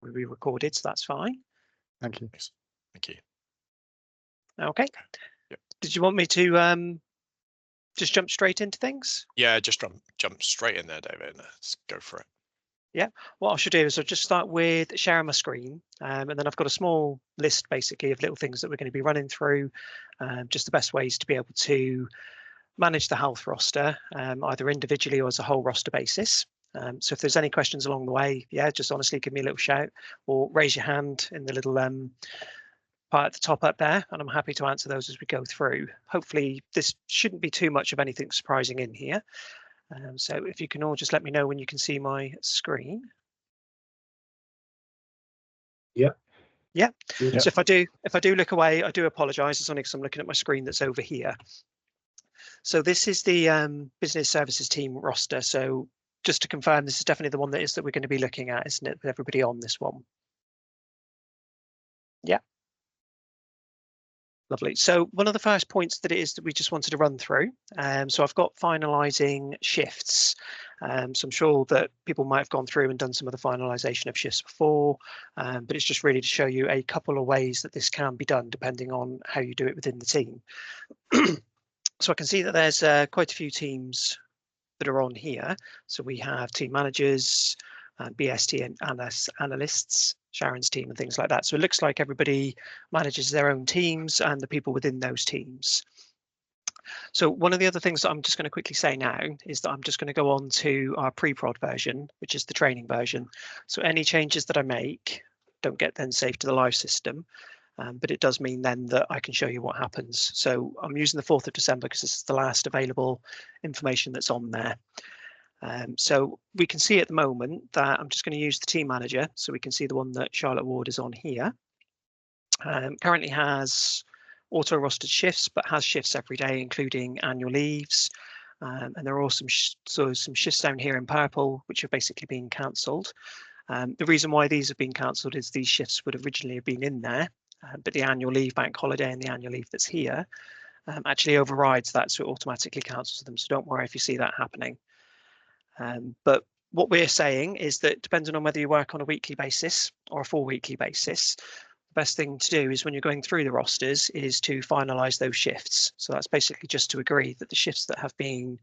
will be recorded, so that's fine. Thank you. Thank you. Okay. Yep. Did you want me to just jump straight into things? Yeah, just jump straight in there, David. Let's go for it. Yeah, what I should do is I'll just start with sharing my screen, and then I've got a small list basically of little things that we're going to be running through, just the best ways to be able to manage the health roster, either individually or as a whole roster basis. So if there's any questions along the way, yeah, just honestly give me a little shout or raise your hand in the little part at the top up there, and I'm happy to answer those as we go through. Hopefully this shouldn't be too much of anything surprising in here. So if you can all just let me know when you can see my screen. Yep. Yeah. Yep. So if I do look away, I do apologise. It's only because I'm looking at my screen that's over here. So this is the business services team roster. So just to confirm, this is definitely the one that we're going to be looking at, isn't it? With everybody on this one. Yeah. Lovely. So one of the first points that it is that we just wanted to run through. So I've got finalising shifts. So I'm sure that people might have gone through and done some of the finalisation of shifts before, but it's just really to show you a couple of ways that this can be done depending on how you do it within the team. So I can see that there's quite a few teams that are on here. So we have team managers, BST and analysts, Sharon's team and things like that. So it looks like everybody manages their own teams and the people within those teams. So one of the other things that I'm just going to quickly say now is that I'm just going to go on to our pre-prod version, which is the training version. So any changes that I make don't get then saved to the live system. But it does mean then that I can show you what happens. So I'm using the 4th of December because this is the last available information that's on there. So we can see at the moment that I'm just going to use the team manager. So we can see the one that Charlotte Ward is on here. Currently has auto rostered shifts, but has shifts every day, including annual leaves. And there are also some shifts down here in purple, which have basically been cancelled. The reason why these have been cancelled is these shifts would originally have been in there, but the annual leave, bank holiday, and the annual leave that's here actually overrides that, so it automatically cancels them. So don't worry if you see that happening. But what we're saying is that depending on whether you work on a weekly basis or a 4-weekly basis, the best thing to do is when you're going through the rosters is to finalise those shifts. So that's basically just to agree that the shifts that have been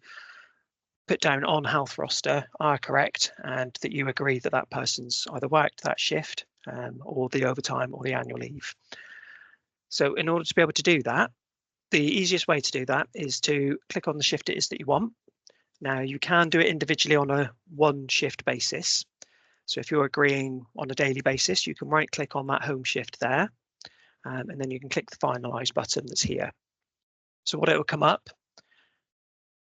put down on Healthroster are correct, and that you agree that that person's either worked that shift or the overtime or the annual leave. So in order to be able to do that, the easiest way to do that is to click on the shift it is that you want. Now you can do it individually on a 1-shift basis. So if you're agreeing on a daily basis, you can right click on that home shift there, and then you can click the finalize button that's here. So what it will come up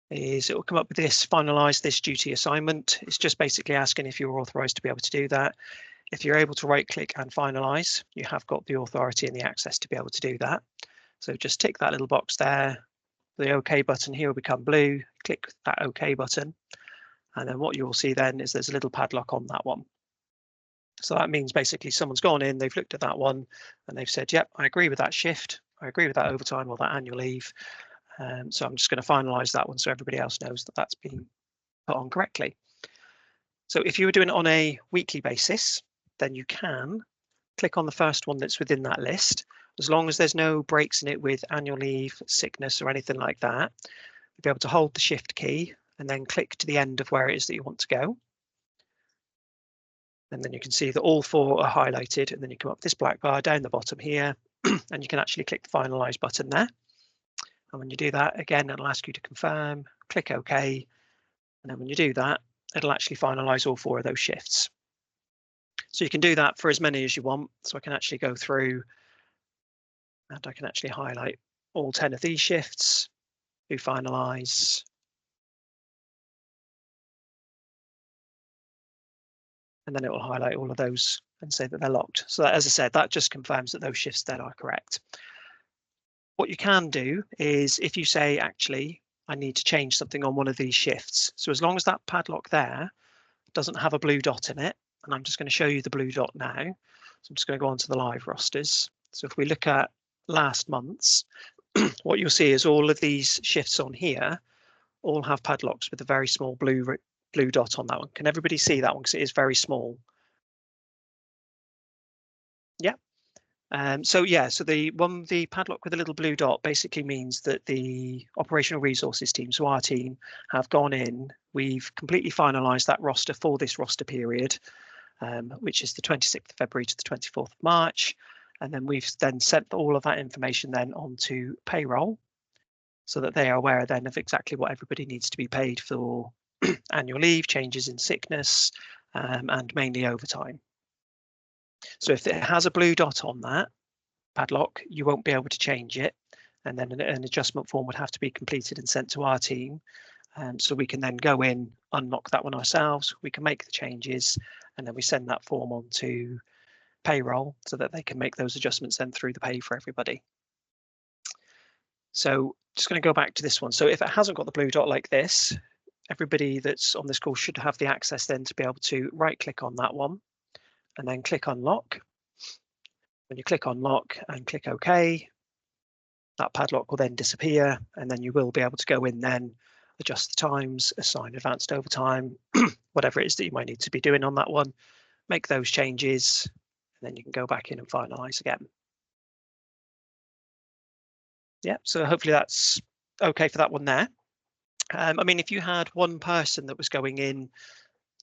is it will come up with this finalize this duty assignment. It's just basically asking if you're authorized to be able to do that. If you're able to right click and finalize, you have got the authority and the access to be able to do that. So just tick that little box there. The OK button here will become blue. Click that OK button. And then what you will see then is there's a little padlock on that one. So that means basically someone's gone in, they've looked at that one and they've said, yep, I agree with that shift. I agree with that overtime or that annual leave. So I'm just going to finalize that one so everybody else knows that that's been put on correctly. So if you were doing it on a weekly basis, then you can click on the first one that's within that list. As long as there's no breaks in it with annual leave, sickness or anything like that, you'll be able to hold the shift key and then click to the end of where it is that you want to go. And then you can see that all 4 are highlighted, and then you come up this black bar down the bottom here and you can actually click the finalize button there. And when you do that, again, it'll ask you to confirm, click OK. And then when you do that, it'll actually finalize all 4 of those shifts. So you can do that for as many as you want. So I can actually go through and I can actually highlight all 10 of these shifts, do finalize. And then it will highlight all of those and say that they're locked. So that, as I said, that just confirms that those shifts then are correct. What you can do is if you say, actually, I need to change something on one of these shifts. So as long as that padlock there doesn't have a blue dot in it, and I'm just going to show you the blue dot now. So I'm just going to go on to the live rosters. So if we look at last month's, what you'll see is all of these shifts on here all have padlocks with a very small blue dot on that one. Can everybody see that one? Because it is very small. So the padlock with a little blue dot basically means that the operational resources team, so our team, have gone in. We've completely finalised that roster for this roster period, which is the 26th of February to the 24th of March. And then we've then sent all of that information then onto payroll, so that they are aware then of exactly what everybody needs to be paid for annual leave, changes in sickness, and mainly overtime. So if it has a blue dot on that padlock, you won't be able to change it. And then an adjustment form would have to be completed and sent to our team. So we can then go in, unlock that one ourselves, we can make the changes, and then we send that form on to payroll so that they can make those adjustments then through the pay for everybody. So just going to go back to this one. So if it hasn't got the blue dot like this, everybody that's on this call should have the access then to be able to right click on that one and then click unlock. When you click unlock and click OK, that padlock will then disappear, and then you will be able to go in then, adjust the times, assign advanced overtime, whatever it is that you might need to be doing on that one, make those changes, and then you can go back in and finalize again. Yeah, so hopefully that's okay for that one there. I mean, if you had one person that was going in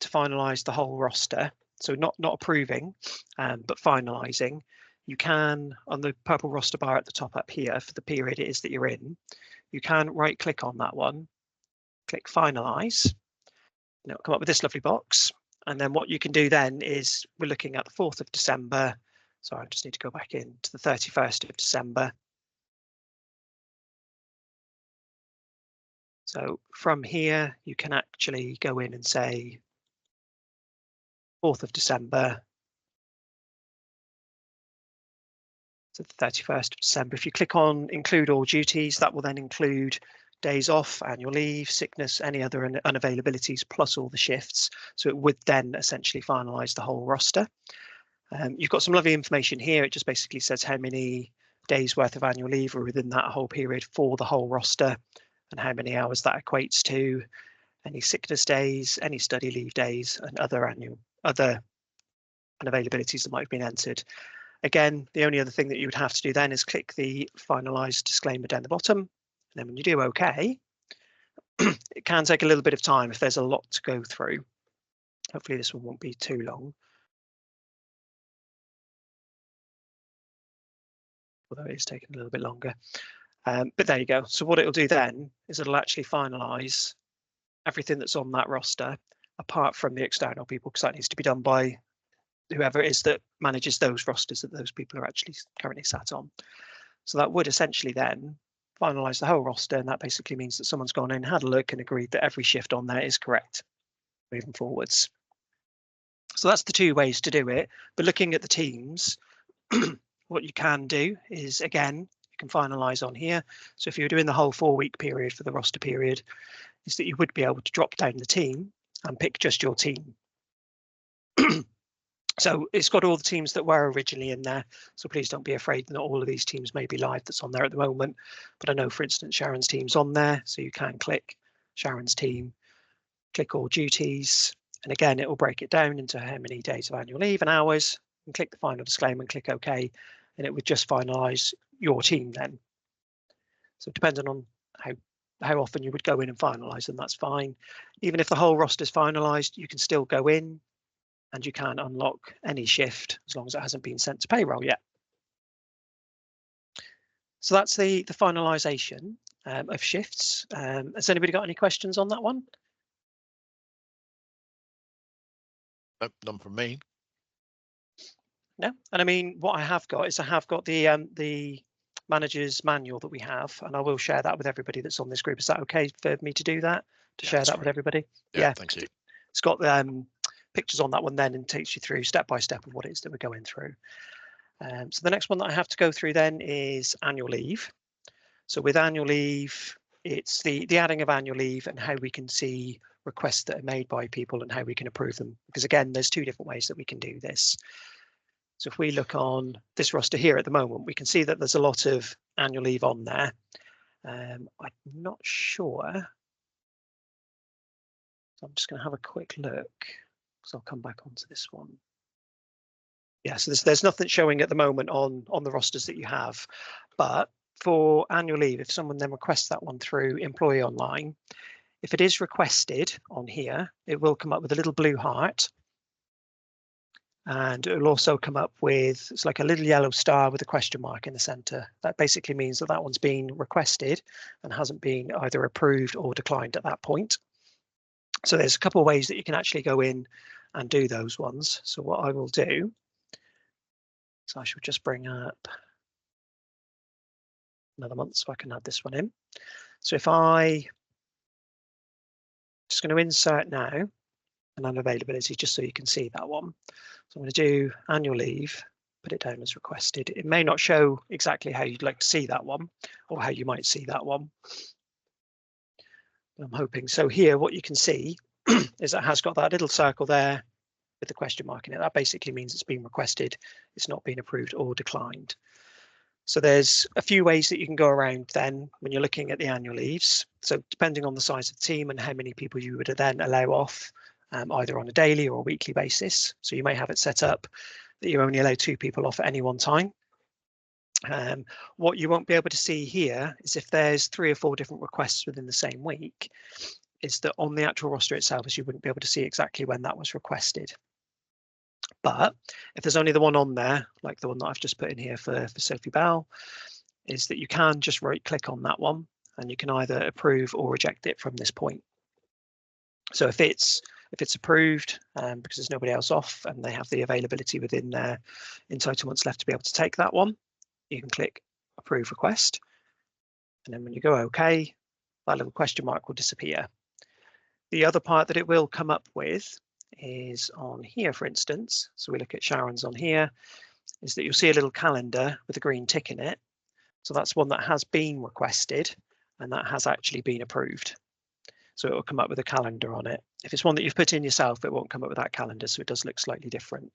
to finalize the whole roster, so not approving, but finalizing, you can, on the purple roster bar at the top up here for the period it is that you're in, you can right click on that one, click finalize, and it'll come up with this lovely box. And then what you can do then is, we're looking at the 4th of December. So I just need to go back in to the 31st of December. So from here, you can actually go in and say 4th of December to the 31st of December. If you click on include all duties, that will then include days off, annual leave, sickness, any other unavailabilities, plus all the shifts. So it would then essentially finalise the whole roster. You've got some lovely information here. It just basically says how many days worth of annual leave are within that whole period for the whole roster, and how many hours that equates to, any sickness days, any study leave days, and other unavailabilities that might have been entered. Again, the only other thing that you would have to do then is click the finalise disclaimer down the bottom. And then when you do OK, it can take a little bit of time if there's a lot to go through. Hopefully this one won't be too long. Although it is taking a little bit longer. But there you go. So what it'll do then is it'll actually finalise everything that's on that roster, apart from the external people, because that needs to be done by whoever it is that manages those rosters that those people are actually currently sat on. So that would essentially then finalise the whole roster, and that basically means that someone's gone in, had a look, and agreed that every shift on there is correct moving forwards. So that's the two ways to do it. But looking at the teams, what you can do is, again, you can finalise on here. So if you're doing the whole 4-week period for the roster period, is that you would be able to drop down the team and pick just your team. So it's got all the teams that were originally in there. So please don't be afraid that not all of these teams may be live that's on there at the moment. But I know, for instance, Sharon's team's on there. So you can click Sharon's team, click all duties. And again, it will break it down into how many days of annual leave and hours, and click the final disclaimer and click OK. And it would just finalise your team then. So depending on how often you would go in and finalise them, that's fine. Even if the whole roster is finalised, you can still go in and you can unlock any shift as long as it hasn't been sent to payroll yet. So that's the finalisation of shifts. Has anybody got any questions on that one? Nope, none from me. No, and I mean, what I have got is I have got the manager's manual that we have, and I will share that with everybody that's on this group. Is that okay for me to do that? To share that with everybody? Yeah, thank you. It's got pictures on that one then, and takes you through step by step of what it is that we're going through. So the next one that I have to go through then is annual leave. So with annual leave, it's the adding of annual leave and how we can see requests that are made by people and how we can approve them. Because again, there's two different ways that we can do this. So if we look on this roster here at the moment, we can see that there's a lot of annual leave on there. I'm not sure. So I'm just going to have a quick look, because I'll come back onto this one. Yeah, so there's nothing showing at the moment on the rosters that you have, but for annual leave, if someone then requests that one through Employee Online, if it is requested on here, it will come up with a little blue heart. And it will also come up with, it's like a little yellow star with a question mark in the center. That basically means that that one's been requested and hasn't been either approved or declined at that point. So there's a couple of ways that you can actually go in and do those ones. So what I will do, so I shall just bring up another month so I can add this one in. So if I just going to insert now and unavailability just so you can see that one. So I'm going to do annual leave, put it down as requested. It may not show exactly how you'd like to see that one or how you might see that one. I'm hoping. So here what you can see is it has got that little circle there with the question mark in it. That basically means it's been requested, it's not been approved or declined. So there's a few ways that you can go around then when you're looking at the annual leaves. So depending on the size of the team and how many people you would then allow off, either on a daily or a weekly basis. So you may have it set up that you only allow 2 people off at any one time. What you won't be able to see here is if there's 3 or 4 different requests within the same week, is that on the actual roster itself, is you wouldn't be able to see exactly when that was requested. But if there's only the one on there, like the one that I've just put in here for Sophie Bell, is that you can just right click on that one and you can either approve or reject it from this point. So if it's approved because there's nobody else off and they have the availability within their entitlements left to be able to take that one, you can click approve request. And then when you go OK, that little question mark will disappear. The other part that it will come up with is on here, for instance. So we look at Sharon's on here, is that you'll see a little calendar with a green tick in it. So that's one that has been requested and that has actually been approved. So it will come up with a calendar on it. If it's one that you've put in yourself, it won't come up with that calendar. So it does look slightly different.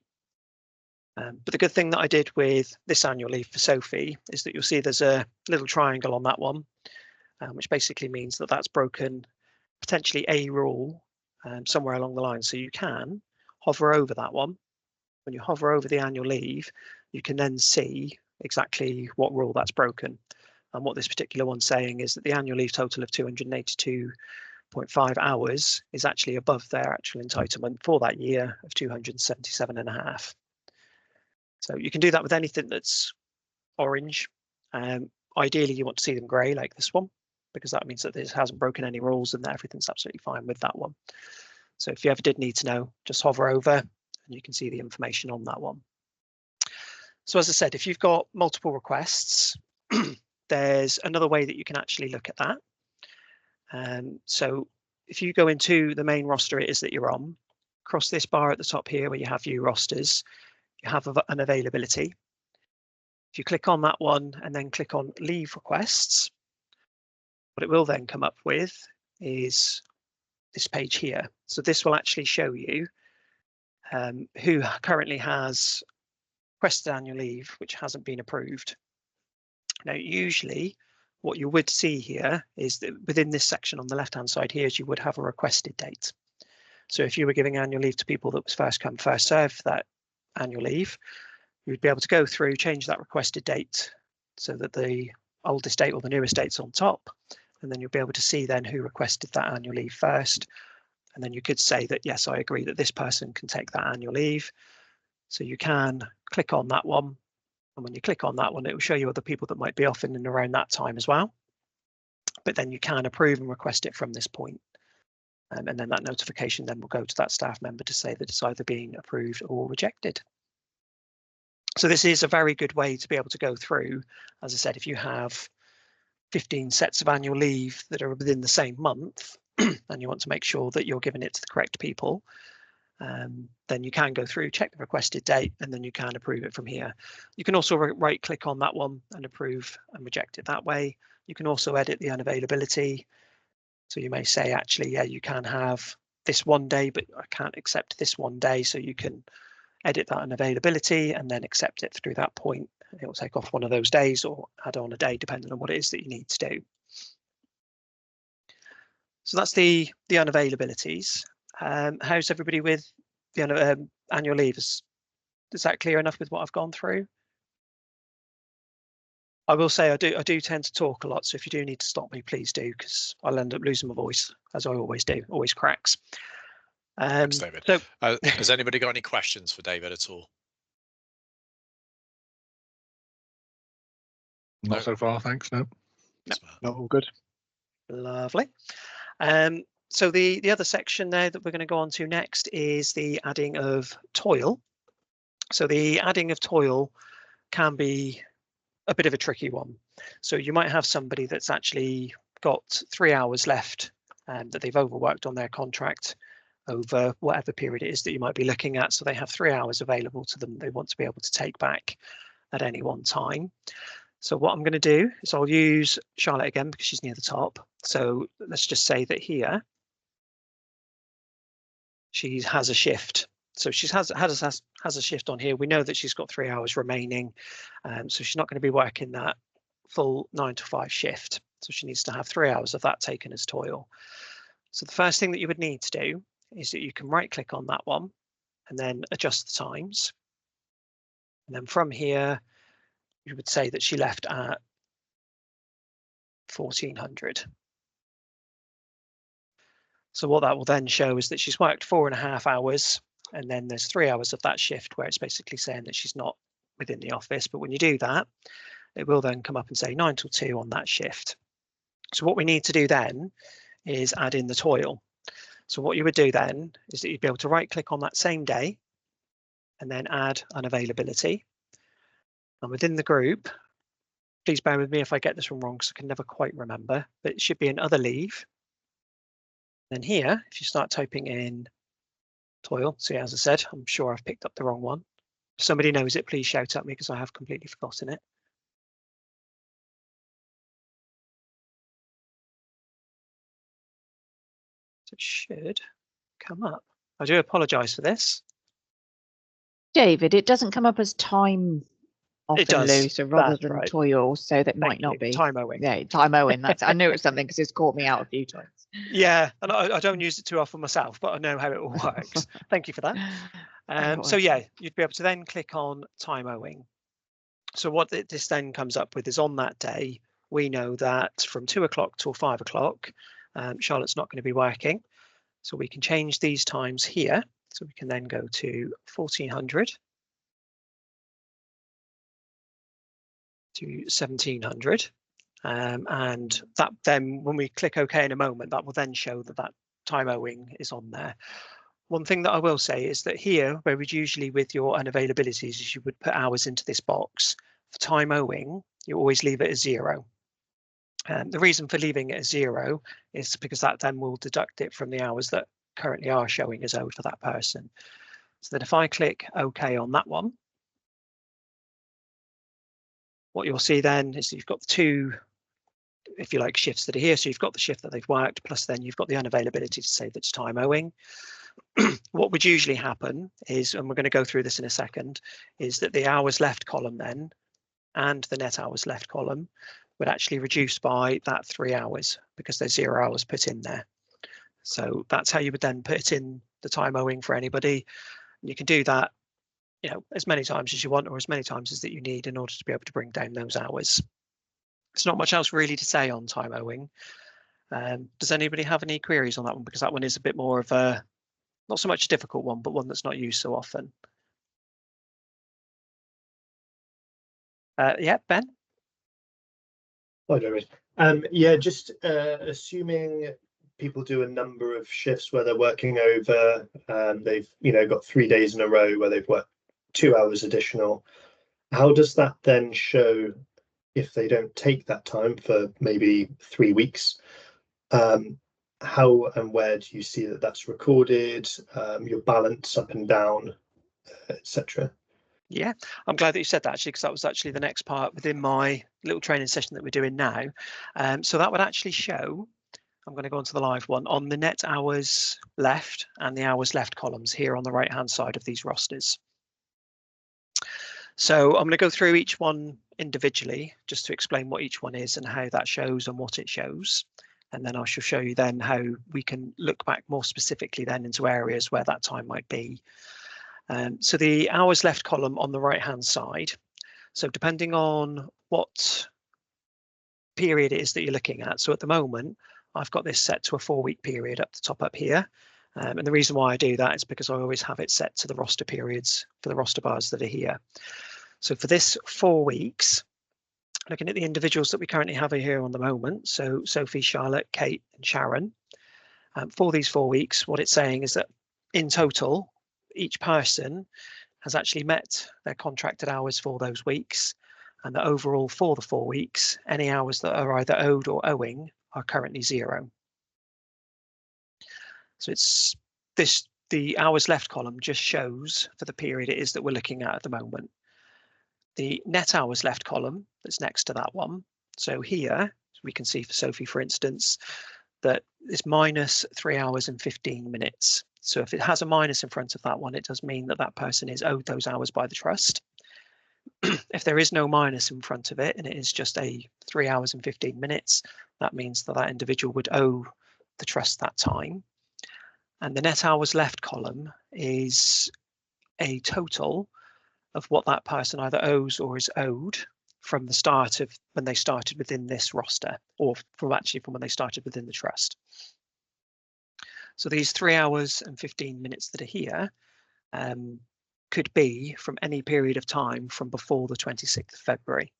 But the good thing that I did with this annual leave for Sophie is that you'll see there's a little triangle on that one, which basically means that that's broken potentially a rule somewhere along the line. So you can hover over that one. When you hover over the annual leave, you can then see exactly what rule that's broken. And what this particular one's saying is that the annual leave total of 282.5 hours is actually above their actual entitlement for that year of 277.5. So you can do that with anything that's orange. Ideally, you want to see them grey like this one, because that means that this hasn't broken any rules and that everything's absolutely fine with that one. So if you ever did need to know, just hover over and you can see the information on that one. So as I said, if you've got multiple requests, there's another way that you can actually look at that. So if you go into the main roster it is that you're on, across this bar at the top here where you have view rosters, you have an availability. If you click on that one and then click on leave requests, what it will then come up with is this page here. So this will actually show you who currently has requested annual leave which hasn't been approved. Now usually what you would see here is that within this section on the left hand side here is you would have a requested date. So if you were giving annual leave to people that was first come first served for that annual leave, you'd be able to go through, change that requested date so that the oldest date or the newest date's on top, and then you'll be able to see then who requested that annual leave first. And then you could say that, yes, I agree that this person can take that annual leave. So you can click on that one. And when you click on that one, it will show you other people that might be off in and around that time as well. But then you can approve and request it from this point. And then that notification then will go to that staff member to say that it's either being approved or rejected. So this is a very good way to be able to go through. As I said, if you have 15 sets of annual leave that are within the same month, and you want to make sure that you're giving it to the correct people, then you can go through, check the requested date, and then you can approve it from here. You can also right click on that one and approve and reject it that way. You can also edit the unavailability. So you may say, actually, yeah, you can have this one day, but I can't accept this one day. So you can edit that unavailability and then accept it through that point. It will take off one of those days or add on a day, depending on what it is that you need to do. So that's the unavailabilities. How's everybody with the annual leave? Has Is that clear enough with what I've gone through? I will say I do tend to talk a lot, so if you do need to stop me, please do, because I'll end up losing my voice, as I always do, always cracks. Thanks, David. So, has anybody got any questions for David at all? Not so far, thanks. No. No, all good. Lovely. So the other section there that we're going to go on to next is the adding of toil. So the adding of toil can be a bit of a tricky one. So you might have somebody that's actually got 3 hours left that they've overworked on their contract over whatever period it is that you might be looking at. So they have 3 hours available to them they want to be able to take back at any one time. So what I'm going to do is I'll use Charlotte again because she's near the top. So let's just say that here she has a shift. So she has a shift on here. We know that she's got 3 hours remaining. So she's not going to be working that full 9 to 5 shift. So she needs to have 3 hours of that taken as toil. So the first thing that you would need to do is that you can right click on that one and then adjust the times. And then from here, you would say that she left at 1400. So what that will then show is that she's worked 4.5 hours, and then there's 3 hours of that shift where it's basically saying that she's not within the office. But when you do that, it will then come up and say 9 till 2 on that shift. So what we need to do then is add in the toil. So what you would do then is that you'd be able to right click on that same day and then add unavailability. And within the group, please bear with me if I get this one wrong because I can never quite remember, but it should be an other leave. Then here, if you start typing in toil, see, as I said, I'm sure I've picked up the wrong one. If somebody knows it, please shout at me because I have completely forgotten it. So it should come up. I do apologise for this. David, it doesn't come up as time often, It does. Lou, so rather That's than right. toil, so that might Thank not you. be. Time owing. Yeah, time owing. That's, I knew it was something because it's caught me out a few times. Yeah, and I don't use it too often myself, but I know how it all works. Thank you for that. So yeah, you'd be able to then click on time owing. So what this then comes up with is on that day, we know that from 2 o'clock till 5 o'clock, Charlotte's not going to be working. So we can change these times here. So we can then go to 1400 to 1700. And that then when we click OK in a moment, that will then show that that time owing is on there. One thing that I will say is that here, where we'd usually with your unavailabilities, is you would put hours into this box. For time owing, you always leave it as 0. The reason for leaving it as 0 is because that then will deduct it from the hours that currently are showing as owed for that person. So that if I click OK on that one, what you'll see then is that you've got the 2, if you like, shifts that are here. So you've got the shift that they've worked, plus then you've got the unavailability to say that's time owing. What would usually happen is, and we're going to go through this in a second, is that the hours left column then and the net hours left column would actually reduce by that 3 hours because there's 0 hours put in there. So that's how you would then put in the time owing for anybody. And you can do that, you know, as many times as you want or as many times as that you need in order to be able to bring down those hours. There's not much else really to say on time owing. Does anybody have any queries on that one? Because that one is a bit more of a, not so much a difficult one, but one that's not used so often. Yeah, Ben? Hi, David. Yeah, just assuming people do a number of shifts where they're working over, they've got 3 days in a row where they've worked 2 hours additional. How does that then show if they don't take that time for maybe 3 weeks? How and where do you see that that's recorded, your balance up and down, etc.? Yeah, I'm glad that you said that actually, because that was actually the next part within my little training session that we're doing now. So that would actually show, I'm going to go on to the live one, on the net hours left and the hours left columns here on the right hand side of these rosters. So I'm going to go through each one individually just to explain what each one is and how that shows and what it shows. And then I shall show you then how we can look back more specifically then into areas where that time might be. So the hours left column on the right hand side. So depending on what period it is that you're looking at. So at the moment, I've got this set to a 4-week period up the top up here. And the reason why I do that is because I always have it set to the roster periods for the roster bars that are here. So for this 4 weeks, looking at the individuals that we currently have here on the moment, so Sophie, Charlotte, Kate and Sharon, for these 4 weeks, what it's saying is that in total, each person has actually met their contracted hours for those weeks, and that overall for the 4 weeks, any hours that are either owed or owing are currently 0. So it's this, the hours left column just shows for the period it is that we're looking at the moment. The net hours left column that's next to that one. So here we can see for Sophie, for instance, that it's minus 3 hours and 15 minutes. So if it has a minus in front of that one, it does mean that that person is owed those hours by the trust. If there is no minus in front of it and it is just a 3 hours and 15 minutes, that means that that individual would owe the trust that time. And the net hours left column is a total of what that person either owes or is owed from the start of when they started within this roster, or from when they started within the trust. So these 3 hours and 15 minutes that are here could be from any period of time from before the 26th of February.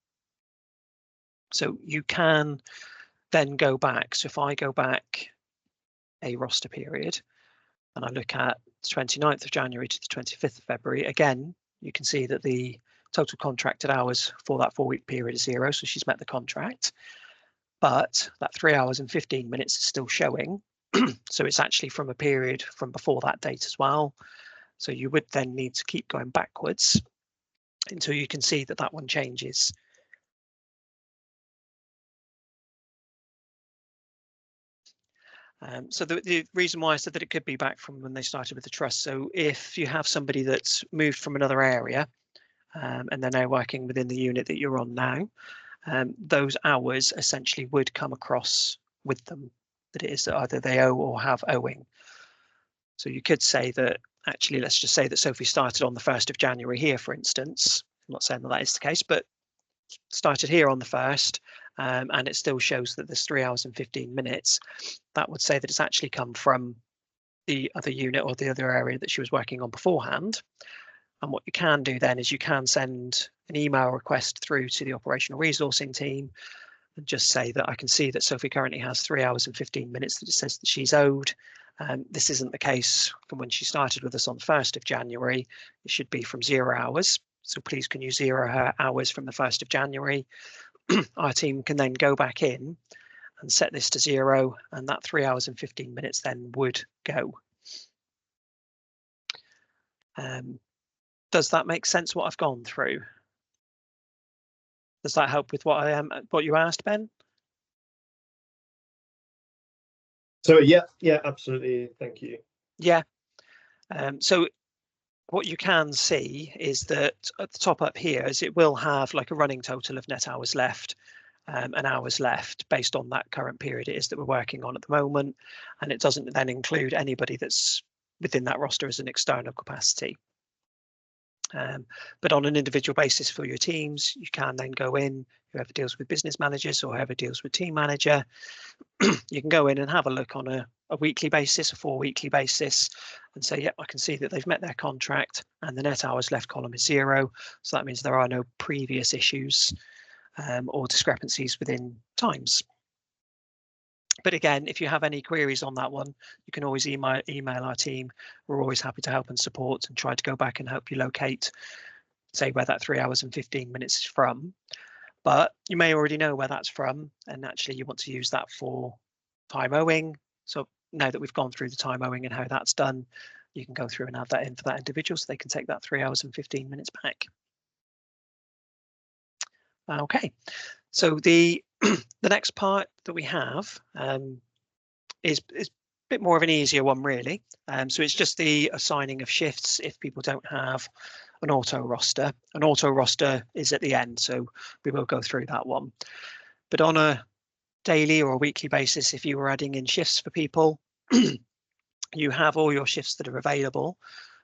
So you can then go back. So if I go back a roster period and I look at the 29th of January to the 25th of February, again, you can see that the total contracted hours for that 4-week period is 0. So she's met the contract, but that 3 hours and 15 minutes is still showing. So it's actually from a period from before that date as well. So you would then need to keep going backwards until you can see that that one changes. So the reason why I said that it could be back from when they started with the trust. So if you have somebody that's moved from another area and they're now working within the unit that you're on now, those hours essentially would come across with them, that it is that either they owe or have owing. So you could say that actually, let's just say that Sophie started on the 1st of January here, for instance. I'm not saying that that is the case, but started here on the 1st, and it still shows that there's 3 hours and 15 minutes. That would say that it's actually come from the other unit or the other area that she was working on beforehand. And what you can do then is you can send an email request through to the operational resourcing team and just say that I can see that Sophie currently has 3 hours and 15 minutes that it says that she's owed. This isn't the case from when she started with us on the 1st of January. It should be from 0 hours. So please can you 0 her hours from the 1st of January. Our team can then go back in and set this to 0, and that 3 hours and 15 minutes then would go. Does that make sense what I've gone through? Does that help with what you asked, Ben? So yeah, absolutely. Thank you. Yeah. So what you can see is that at the top up here is it will have like a running total of net hours left and hours left based on that current period it is that we're working on at the moment, and it doesn't then include anybody that's within that roster as an external capacity. But on an individual basis for your teams, you can then go in, whoever deals with business managers or whoever deals with team manager, you can go in and have a look on a weekly basis, a 4-weekly basis, and say, yep, I can see that they've met their contract and the net hours left column is 0. So that means there are no previous issues or discrepancies within times. But again, if you have any queries on that one, you can always email our team. We're always happy to help and support and try to go back and help you locate, say, where that 3 hours and 15 minutes is from. But you may already know where that's from, and actually you want to use that for time owing. So now that we've gone through the time owing and how that's done, you can go through and add that in for that individual so they can take that 3 hours and 15 minutes back. Okay, so the next part that we have is a bit more of an easier one, really. So it's just the assigning of shifts if people don't have an auto roster. An auto roster is at the end, so we will go through that one. But on a daily or a weekly basis, if you were adding in shifts for people, you have all your shifts that are available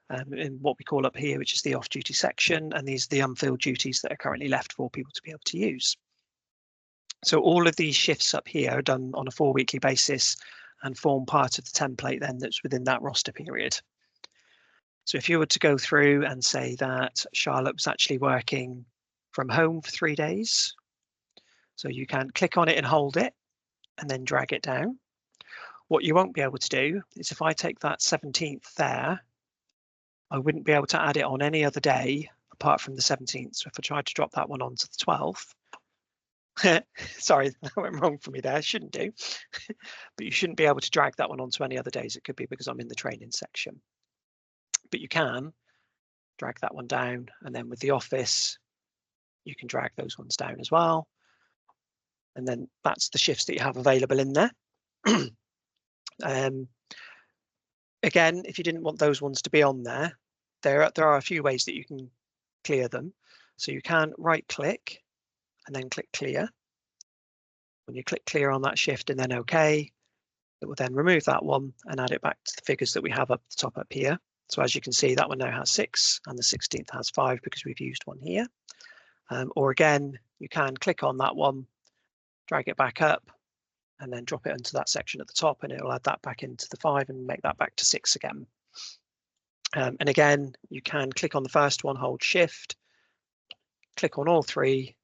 in what we call up here, which is the off-duty section, and these are the unfilled duties that are currently left for people to be able to use. So all of these shifts up here are done on a 4-weekly basis and form part of the template then that's within that roster period. So if you were to go through and say that Charlotte was actually working from home for 3 days, so you can click on it and hold it and then drag it down. What you won't be able to do is if I take that 17th there, I wouldn't be able to add it on any other day apart from the 17th. So if I tried to drop that one onto the 12th, sorry, that went wrong for me there, shouldn't do. But you shouldn't be able to drag that one onto any other days. It could be because I'm in the training section. But you can drag that one down, and then with the office, you can drag those ones down as well. And then that's the shifts that you have available in there. Again, if you didn't want those ones to be on there, there are a few ways that you can clear them. So you can right click and then click clear. When you click clear on that shift and then OK, it will then remove that one and add it back to the figures that we have up the top up here. So as you can see, that one now has 6 and the 16th has 5 because we've used one here. Or again, you can click on that one, drag it back up, and then drop it into that section at the top, and it'll add that back into the 5 and make that back to 6 again. And again, you can click on the first one, hold shift, click on all 3,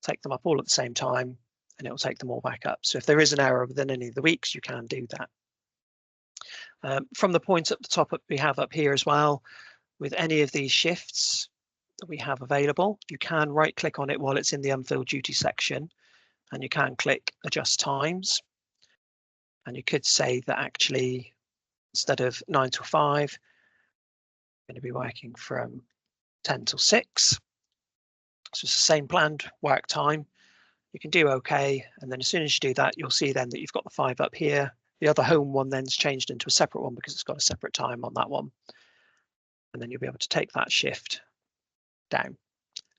take them up all at the same time, and it will take them all back up. So if there is an error within any of the weeks, you can do that. From the point at the top that we have up here as well, with any of these shifts that we have available, you can right click on it while it's in the unfilled duty section, and you can click adjust times. And you could say that actually, instead of 9 till 5, I'm going to be working from 10 till 6. So it's the same planned work time. You can do OK, and then as soon as you do that, you'll see then that you've got the 5 up here. The other home one then's changed into a separate one because it's got a separate time on that one. And then you'll be able to take that shift down.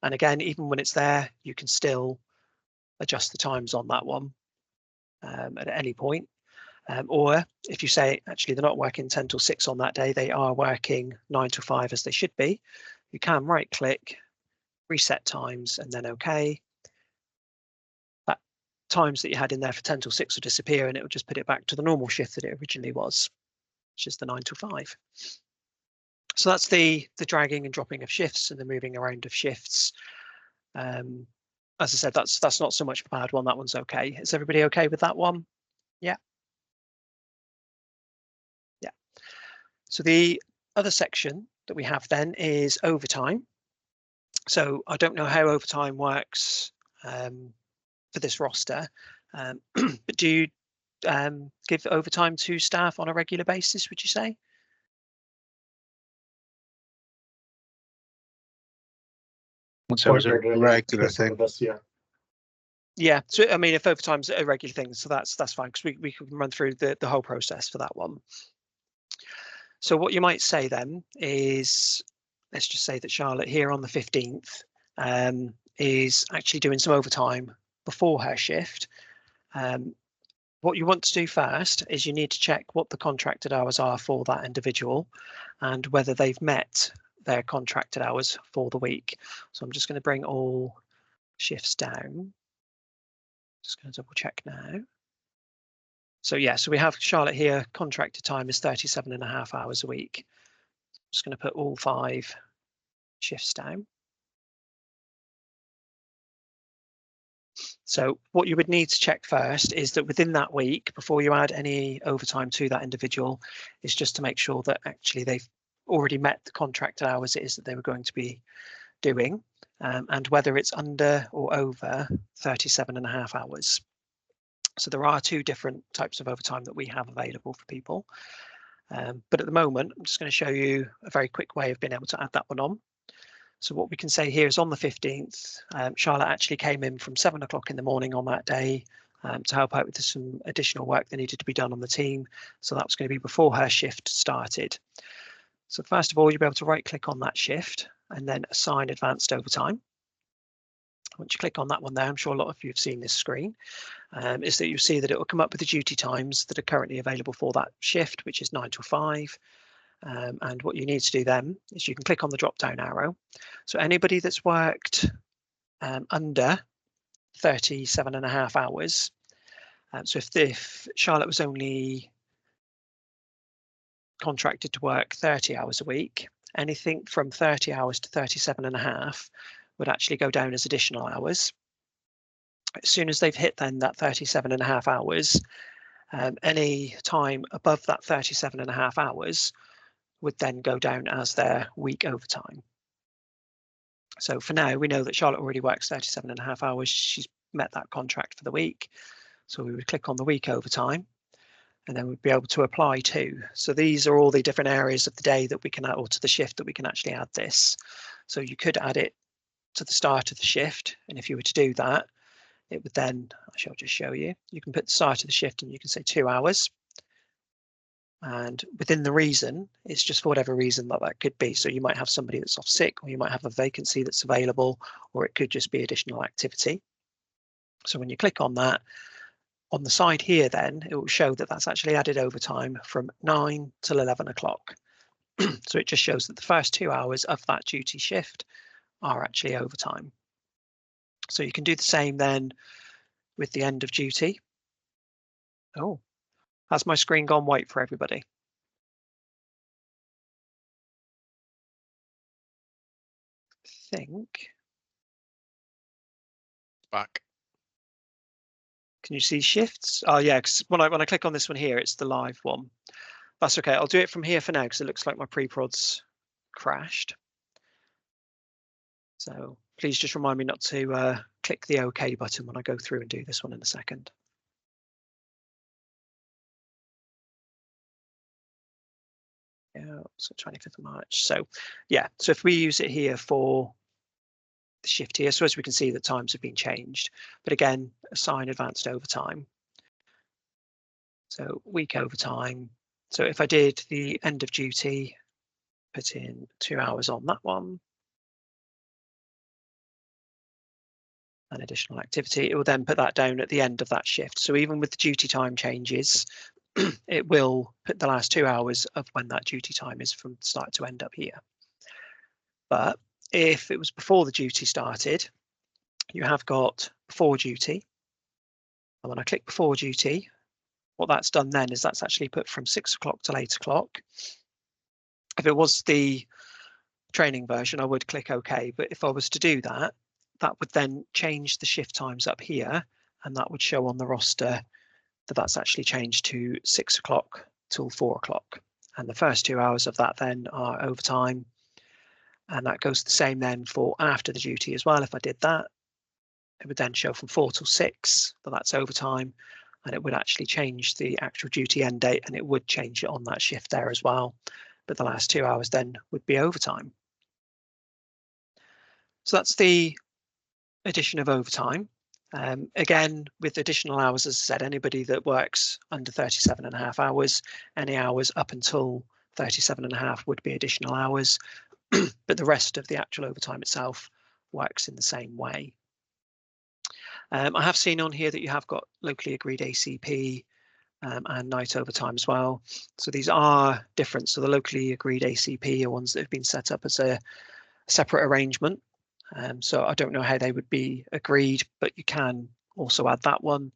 And again, even when it's there, you can still adjust the times on that one at any point. Or if you say, actually, they're not working 10 till 6 on that day, they are working 9 till 5 as they should be, you can right click, reset times, and then OK. That times that you had in there for 10 till 6 will disappear, and it will just put it back to the normal shift that it originally was, which is the 9 till 5. So that's the dragging and dropping of shifts and the moving around of shifts. As I said, that's not so much a bad one. That one's okay. Is everybody okay with that one? Yeah. Yeah. So the other section that we have then is overtime. So I don't know how overtime works for this roster, but do you give overtime to staff on a regular basis, would you say? So it's a regular thing. Yeah. Yeah, so I mean, if overtime's a regular thing, so that's fine, because we can run through the whole process for that one. So what you might say then is, let's just say that Charlotte here on the 15th is actually doing some overtime before her shift. What you want to do first is you need to check what the contracted hours are for that individual and whether they've met their contracted hours for the week. So I'm just going to bring all shifts down. Just going to double check now. So yeah, so we have Charlotte here, contracted time is 37.5 hours a week. I'm just going to put all 5 shifts down. So what you would need to check first is that within that week, before you add any overtime to that individual, is just to make sure that actually they've already met the contracted hours it is that they were going to be doing, and whether it's under or over 37.5 hours. So there are 2 different types of overtime that we have available for people. But at the moment, I'm just going to show you a very quick way of being able to add that one on. So what we can say here is on the 15th, Charlotte actually came in from 7 o'clock in the morning on that day to help out with some additional work that needed to be done on the team. So that was going to be before her shift started. So first of all, you'll be able to right click on that shift and then assign advanced overtime. Once you click on that one there, I'm sure a lot of you have seen this screen, is that you'll see that it will come up with the duty times that are currently available for that shift, which is 9 till 5. And what you need to do then is you can click on the drop down arrow. So anybody that's worked under 37.5 hours, so if Charlotte was only contracted to work 30 hours a week, anything from 30 hours to 37.5 would actually go down as additional hours. As soon as they've hit then that 37.5 hours, any time above that 37.5 hours would then go down as their week overtime. So for now, we know that Charlotte already works 37.5 hours. She's met that contract for the week. So we would click on the week overtime, and then we'd be able to apply to. So these are all the different areas of the day that we can add, or to the shift that we can actually add this. So you could add it to the start of the shift. And if you were to do that, it would then, I shall just show you, you can put the start of the shift and you can say 2 hours. And within the reason, it's just for whatever reason that could be. So you might have somebody that's off sick, or you might have a vacancy that's available, or it could just be additional activity. So when you click on that, on the side here, then it will show that that's actually added overtime from 9 till 11 o'clock. So it just shows that the first 2 hours of that duty shift are actually overtime. So you can do the same then with the end of duty. Oh, has my screen gone white for everybody? I think. Back. Can you see shifts? Oh yeah, because when I click on this one here, it's the live one. That's okay. I'll do it from here for now because it looks like my pre-prod's crashed. So please just remind me not to click the OK button when I go through and do this one in a second. Yeah, so 25th of March. So yeah, so if we use it here for the shift here, so as we can see, the times have been changed. But again, assign advanced overtime. So week overtime. So if I did the end of duty, put in 2 hours on that one. An additional activity, it will then put that down at the end of that shift. So even with the duty time changes, it will put the last 2 hours of when that duty time is from start to end up here. But if it was before the duty started, you have got before duty. And when I click before duty, what that's done then is that's actually put from 6 o'clock till 8 o'clock. If it was the training version, I would click OK. But if I was to do that, that would then change the shift times up here, and that would show on the roster that that's actually changed to 6 o'clock till 4 o'clock. And the first 2 hours of that then are overtime. And that goes the same then for after the duty as well. If I did that, it would then show from 4 till 6 that that's overtime, and it would actually change the actual duty end date, and it would change it on that shift there as well. But the last 2 hours then would be overtime. So that's the addition of overtime. Again, with additional hours, as I said, anybody that works under 37.5 hours, any hours up until 37.5 would be additional hours, but the rest of the actual overtime itself works in the same way. I have seen on here that you have got locally agreed ACP and night overtime as well. So these are different. So the locally agreed ACP are ones that have been set up as a separate arrangement. So I don't know how they would be agreed, but you can also add that one.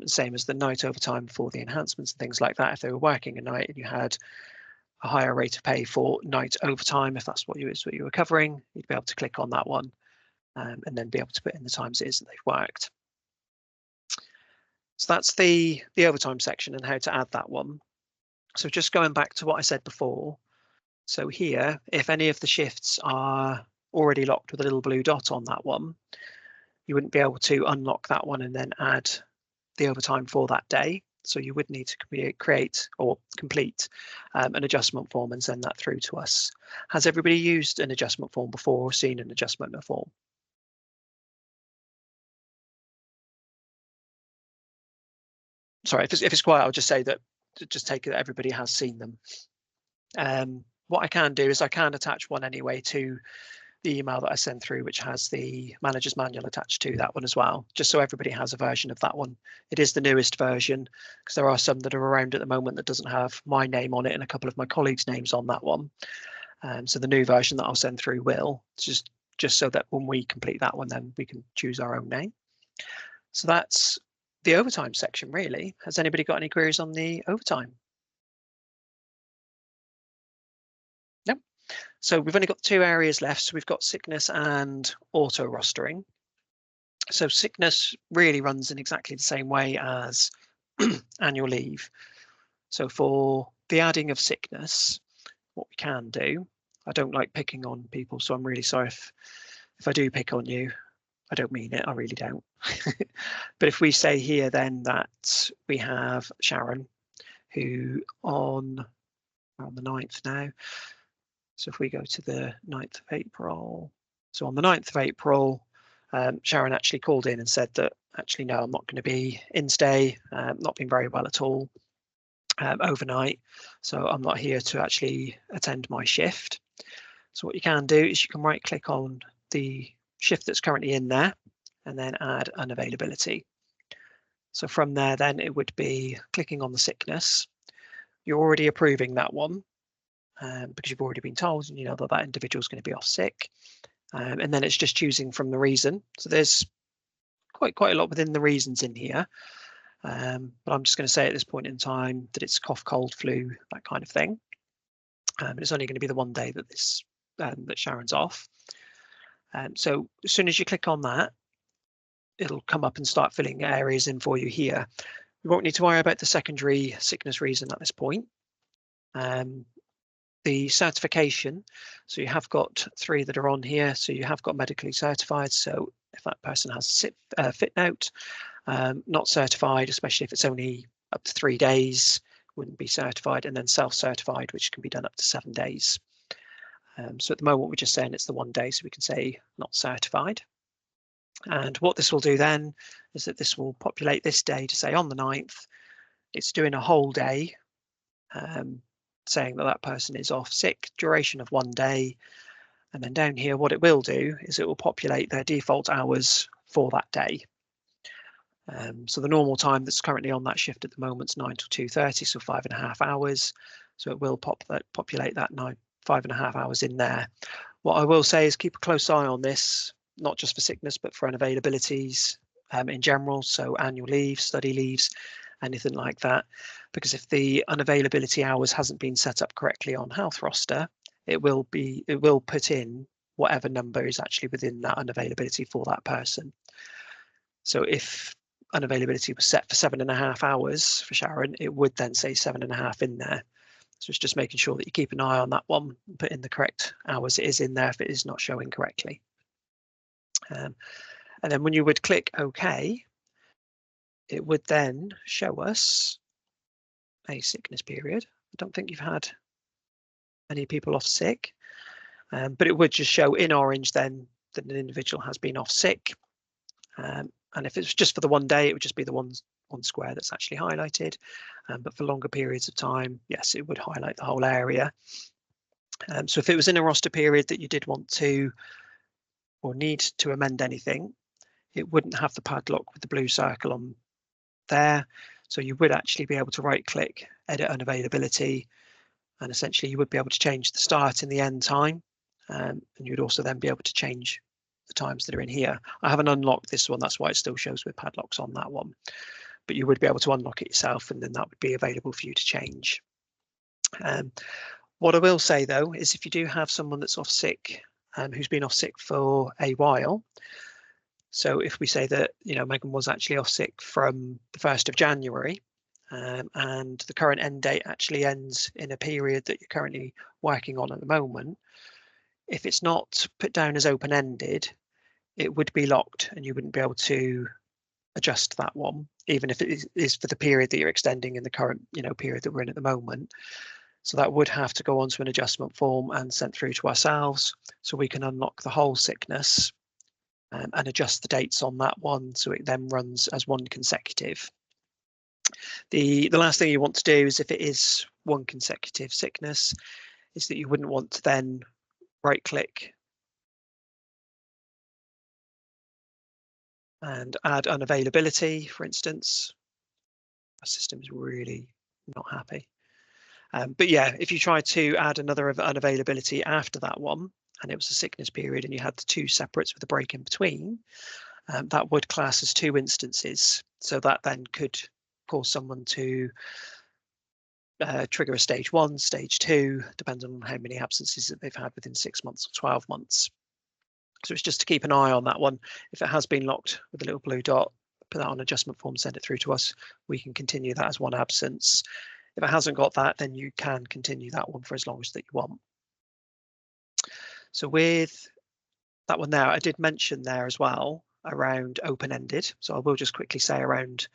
Same as the night overtime for the enhancements and things like that. If they were working a night and you had a higher rate of pay for night overtime, if that's what you were covering, you'd be able to click on that one and then be able to put in the times it is that they've worked. So that's the overtime section and how to add that one. So just going back to what I said before. So here, if any of the shifts are already locked with a little blue dot on that one, you wouldn't be able to unlock that one and then add the overtime for that day. So you would need to create or complete an adjustment form and send that through to us. Has everybody used an adjustment form before or seen an adjustment form? Sorry, if it's quiet, I'll just say that, just take it that everybody has seen them. What I can do is I can attach one anyway to the email that I send through, which has the manager's manual attached to that one as well, just so everybody has a version of that one. It is the newest version, because there are some that are around at the moment that doesn't have my name on it and a couple of my colleagues' names on that one. So the new version that I'll send through will, just so that when we complete that one, then we can choose our own name. So that's the overtime section, really. Has anybody got any queries on the overtime? No. So we've only got 2 areas left. So we've got sickness and auto rostering. So sickness really runs in exactly the same way as annual leave. So for the adding of sickness, what we can do, I don't like picking on people, so I'm really sorry if I do pick on you. I don't mean it, I really don't. But if we say here then that we have Sharon, who on the 9th now. So if we go to the 9th of April, so on the 9th of April, Sharon actually called in and said that actually, no, I'm not going to be in stay, not been very well at all overnight. So I'm not here to actually attend my shift. So what you can do is you can right click on the shift that's currently in there and then add unavailability. So from there, then it would be clicking on the sickness. You're already approving that one because you've already been told, you know, that that individual is going to be off sick. And then it's just choosing from the reason. So there's quite a lot within the reasons in here. But I'm just going to say at this point in time that it's cough, cold, flu, that kind of thing. It's only going to be the one day that this that Sharon's off. So as soon as you click on that, it'll come up and start filling areas in for you here. We won't need to worry about the secondary sickness reason at this point. The certification, so you have got 3 that are on here. So you have got medically certified. So if that person has a fit note, not certified, especially if it's only up to 3 days, wouldn't be certified, and then self-certified, which can be done up to 7 days. So at the moment, we're just saying it's the 1 day, so we can say not certified. And what this will do then is that this will populate this day to say on the 9th, it's doing a whole day, saying that that person is off sick, duration of 1 day. And then down here, what it will do is it will populate their default hours for that day. So the normal time that's currently on that shift at the moment is 9 till 2:30, so 5.5 hours. So it will populate that 5.5 hours in there. What I will say is keep a close eye on this, not just for sickness, but for unavailabilities in general. So annual leave, study leaves, anything like that. Because if the unavailability hours hasn't been set up correctly on Healthroster, it will put in whatever number is actually within that unavailability for that person. So if unavailability was set for 7.5 hours for Sharon, it would then say 7.5 in there. So it's just making sure that you keep an eye on that one, put in the correct hours it is in there if it is not showing correctly. And then when you would click OK, it would then show us a sickness period. I don't think you've had many people off sick, but it would just show in orange then that an individual has been off sick. And if it's just for the 1 day, it would just be the one square that's actually highlighted. But for longer periods of time, yes, it would highlight the whole area. So if it was in a roster period that you did want to or need to amend anything, it wouldn't have the padlock with the blue circle on there. So you would actually be able to right click, edit unavailability, and essentially you would be able to change the start and the end time. And you'd also then be able to change the times that are in here. I haven't unlocked this one, that's why it still shows with padlocks on that one. But you would be able to unlock it yourself, and then that would be available for you to change. What I will say though is if you do have someone that's off sick, who's been off sick for a while, so if we say that, you know, Megan was actually off sick from the 1st of January, and the current end date actually ends in a period that you're currently working on at the moment, if it's not put down as open-ended, it would be locked and you wouldn't be able to adjust that one, even if it is for the period that you're extending in the current, you know, period that we're in at the moment. So that would have to go onto an adjustment form and sent through to ourselves so we can unlock the whole sickness and adjust the dates on that one so it then runs as one consecutive. The last thing you want to do is if it is one consecutive sickness is that you wouldn't want to then right click and add unavailability, for instance. Our system is really not happy. But yeah, if you try to add another unavailability after that one, and it was a sickness period and you had the 2 separates with a break in between, that would class as 2 instances. So that then could cause someone to trigger a stage 1, stage 2, depends on how many absences that they've had within 6 months or 12 months. So it's just to keep an eye on that one. If it has been locked with a little blue dot, put that on adjustment form, send it through to us. We can continue that as 1 absence. If it hasn't got that, then you can continue that one for as long as that you want. So with that one there, I did mention there as well around open-ended. So I will just quickly say around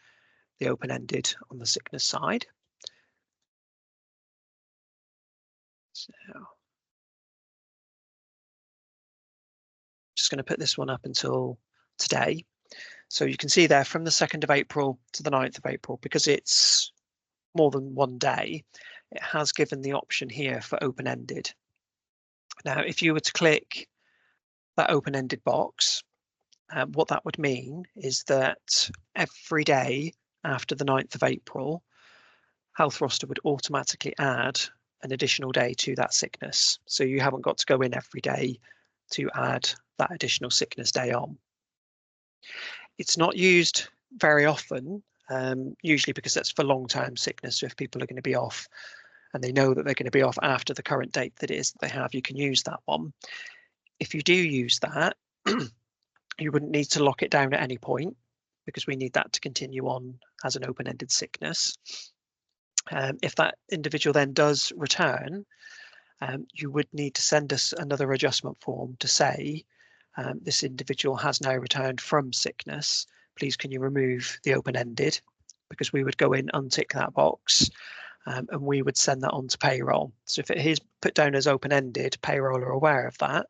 the open-ended on the sickness side. So just going to put this one up until today. So you can see there from the 2nd of April to the 9th of April, because it's more than 1 day, it has given the option here for open-ended. Now, if you were to click that open-ended box, what that would mean is that every day after the 9th of April, Healthroster would automatically add an additional day to that sickness. So you haven't got to go in every day to add that additional sickness day on. It's not used very often, usually because that's for long-term sickness. So if people are going to be off and they know that they're going to be off after the current date that it is that they have, you can use that one. If you do use that, you wouldn't need to lock it down at any point, because we need that to continue on as an open-ended sickness. If that individual then does return, you would need to send us another adjustment form to say, this individual has now returned from sickness. Please can you remove the open-ended? Because we would go in, untick that box, and we would send that on to payroll. So if it is put down as open-ended, payroll are aware of that,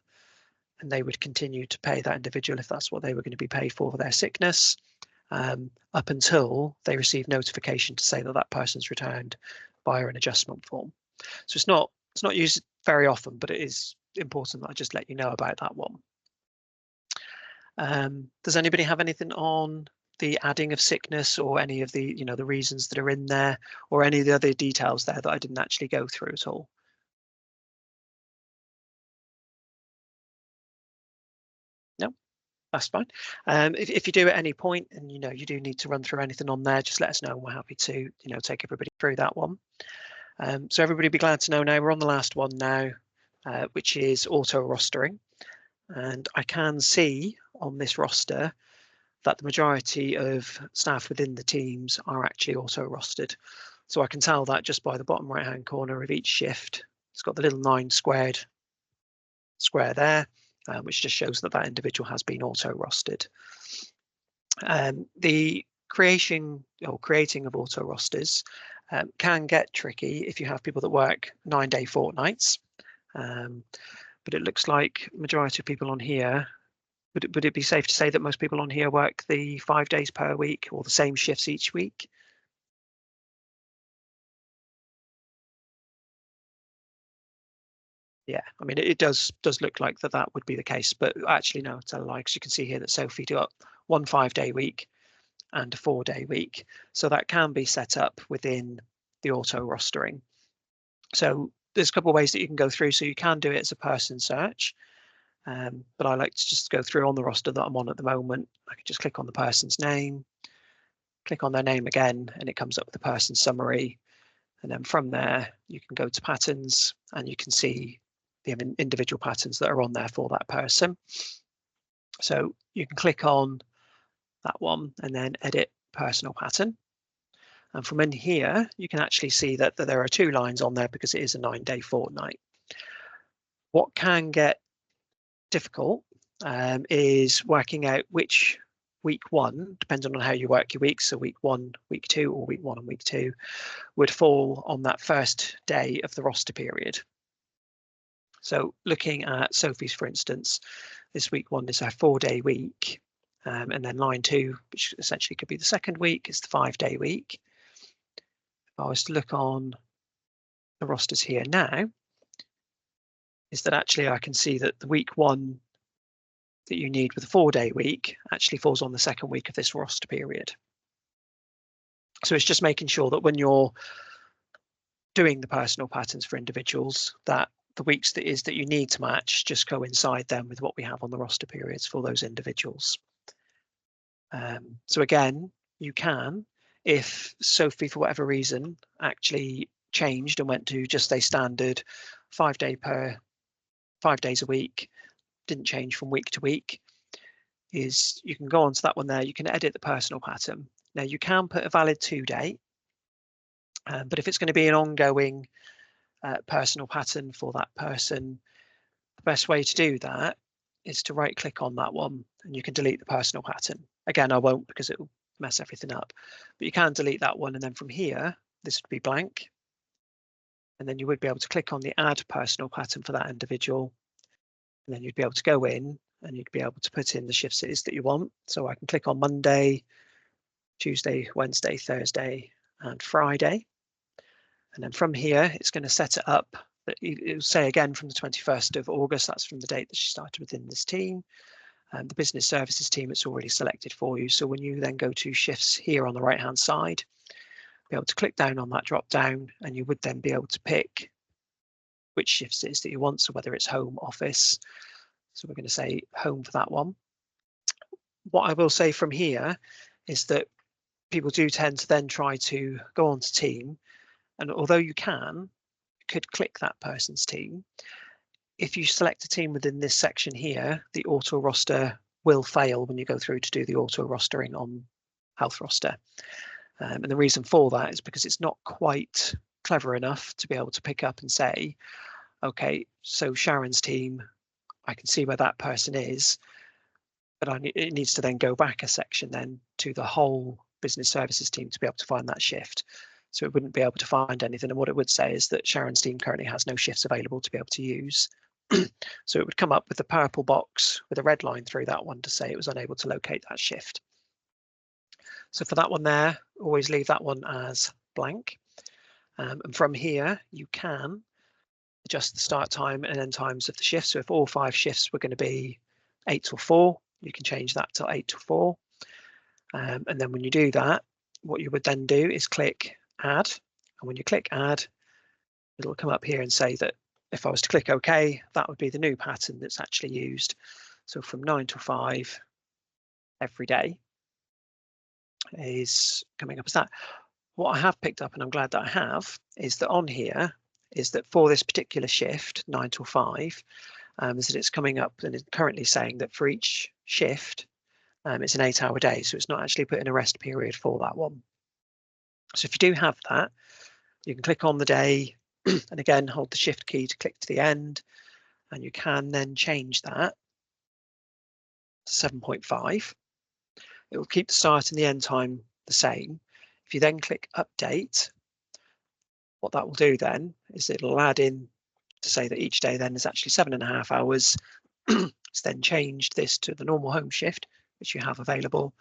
and they would continue to pay that individual if that's what they were going to be paid for their sickness, up until they receive notification to say that that person's returned via an adjustment form. So it's not used very often, but it is important that I just let you know about that one. Does anybody have anything on the adding of sickness, or any of the, the reasons that are in there, or any of the other details there that I didn't actually go through at all? No, that's fine. If you do at any point and you do need to run through anything on there, just let us know and we're happy to take everybody through that one. So everybody be glad to know now we're on the last one now, which is auto rostering. And I can see on this roster that the majority of staff within the teams are actually auto rostered. So I can tell that just by the bottom right hand corner of each shift. It's got the little 9 squared square there, which just shows that that individual has been auto rostered. The creating of auto rosters can get tricky if you have people that work 9-day fortnights. But it looks like majority of people on here, would it be safe to say that most people on here work the 5 days per week, or the same shifts each week? Yeah, I mean, it does look like that would be the case, but actually no, it's a lie, because you can see here that Sophie got 1 5-day week and a 4-day week. So that can be set up within the auto rostering. So there's a couple of ways that you can go through. So you can do it as a person search, but I like to just go through on the roster that I'm on at the moment. I can just click on the person's name, click on their name again, and it comes up with the person summary. And then from there, you can go to patterns and you can see the individual patterns that are on there for that person. So you can click on that one and then edit personal pattern. And from in here, you can actually see that there are 2 lines on there because it is a 9-day fortnight. What can get difficult is working out which week 1, depending on how you work your weeks, so week 1, week 2, or week 1 and week 2, would fall on that first day of the roster period. So looking at Sophie's, for instance, this week 1 is her 4-day week, and then line 2, which essentially could be the 2nd week, is the 5-day week. If I was to look on the rosters here now, is that actually I can see that the week 1 that you need with a 4-day week actually falls on the second week of this roster period. So it's just making sure that when you're doing the personal patterns for individuals, that the weeks that you need to match just coincide then with what we have on the roster periods for those individuals. So again, you can, if Sophie for whatever reason actually changed and went to just a standard 5 days a week, didn't change from week to week, is you can go onto that one there. You can edit the personal pattern. Now you can put a valid 2-day, but if it's going to be an ongoing personal pattern for that person, the best way to do that is to right click on that one and you can delete the personal pattern. Again, I won't because it will mess everything up, but you can delete that one, and then from here this would be blank, and then you would be able to click on the add personal pattern for that individual, and then you'd be able to go in and you'd be able to put in the shifts it is that you want. So I can click on Monday, Tuesday, Wednesday, Thursday and Friday, and then from here it's going to set it up that it will say again from the 21st of August, that's from the date that she started within this team. And the business services team, it's already selected for you. So when you then go to shifts here on the right hand side, be able to click down on that drop down, and you would then be able to pick which shifts it is that you want. So whether it's home, office. So we're going to say home for that one. What I will say from here is that people do tend to then try to go on to team. And although you could click that person's team, if you select a team within this section here, the auto roster will fail when you go through to do the auto rostering on Healthroster. And the reason for that is because it's not quite clever enough to be able to pick up and say, okay, so Sharon's team, I can see where that person is, but it needs to then go back a section then to the whole business services team to be able to find that shift. So it wouldn't be able to find anything. And what it would say is that Sharon's team currently has no shifts available to be able to use. So it would come up with the purple box with a red line through that one to say it was unable to locate that shift. So for that one there, always leave that one as blank. And from here, you can adjust the start time and end times of the shift. So if all 5 shifts were going to be 8 till 4, you can change that to 8 till 4. And then when you do that, what you would then do is click add. And when you click add, it'll come up here and say that if I was to click OK, that would be the new pattern that's actually used. So from 9 till 5 every day is coming up as that. What I have picked up, and I'm glad that I have, is that on here is that for this particular shift, 9 till 5, is that it's coming up and it's currently saying that for each shift, it's an 8-hour day. So it's not actually putting a rest period for that one. So if you do have that, you can click on the day and again, hold the shift key to click to the end, and you can then change that to 7.5. It will keep the start and the end time the same. If you then click update, what that will do then is it'll add in to say that each day then is actually 7.5 hours. It's then changed this to the normal home shift, which you have available,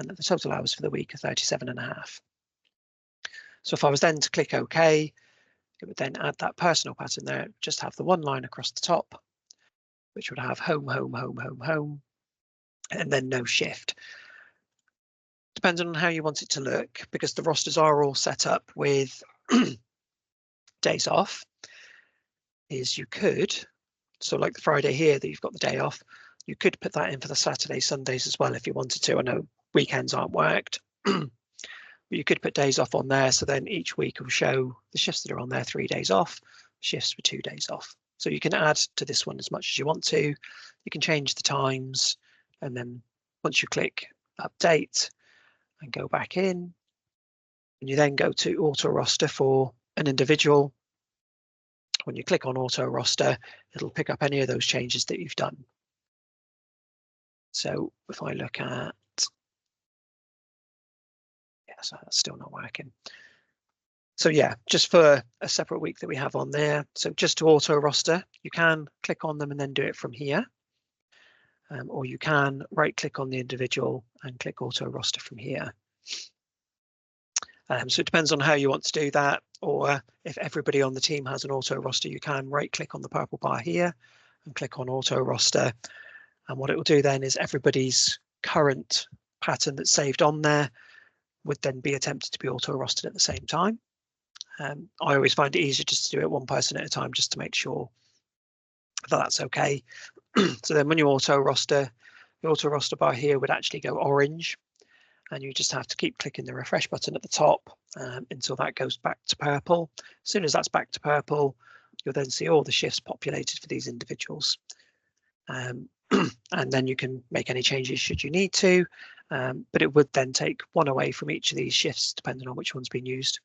and that the total hours for the week are 37.5. So if I was then to click OK, it would then add that personal pattern there, just have the one line across the top, which would have home, home, home, home, home, and then no shift. Depending on how you want it to look, because the rosters are all set up with days off, is you could, so like the Friday here that you've got the day off, you could put that in for the Saturday, Sundays as well if you wanted to. I know weekends aren't worked. But you could put days off on there, so then each week will show the shifts that are on there 3 days off, shifts for 2 days off. So you can add to this one as much as you want to. You can change the times, and then once you click update and go back in, and you then go to auto roster for an individual. When you click on auto roster, it'll pick up any of those changes that you've done. So if I look at, so that's still not working. So yeah, just for a separate week that we have on there. So just to auto roster, you can click on them and then do it from here. Or you can right click on the individual and click auto roster from here. So it depends on how you want to do that, or if everybody on the team has an auto roster, you can right click on the purple bar here and click on auto roster, And what it will do then is everybody's current pattern that's saved on there would then be attempted to be auto-rostered at the same time. I always find it easier just to do it one person at a time, just to make sure that that's okay. So then when you auto-roster, the auto-roster bar here would actually go orange, and you just have to keep clicking the refresh button at the top until that goes back to purple. As soon as that's back to purple, you'll then see all the shifts populated for these individuals. And then you can make any changes should you need to, but it would then take one away from each of these shifts, depending on which one's been used,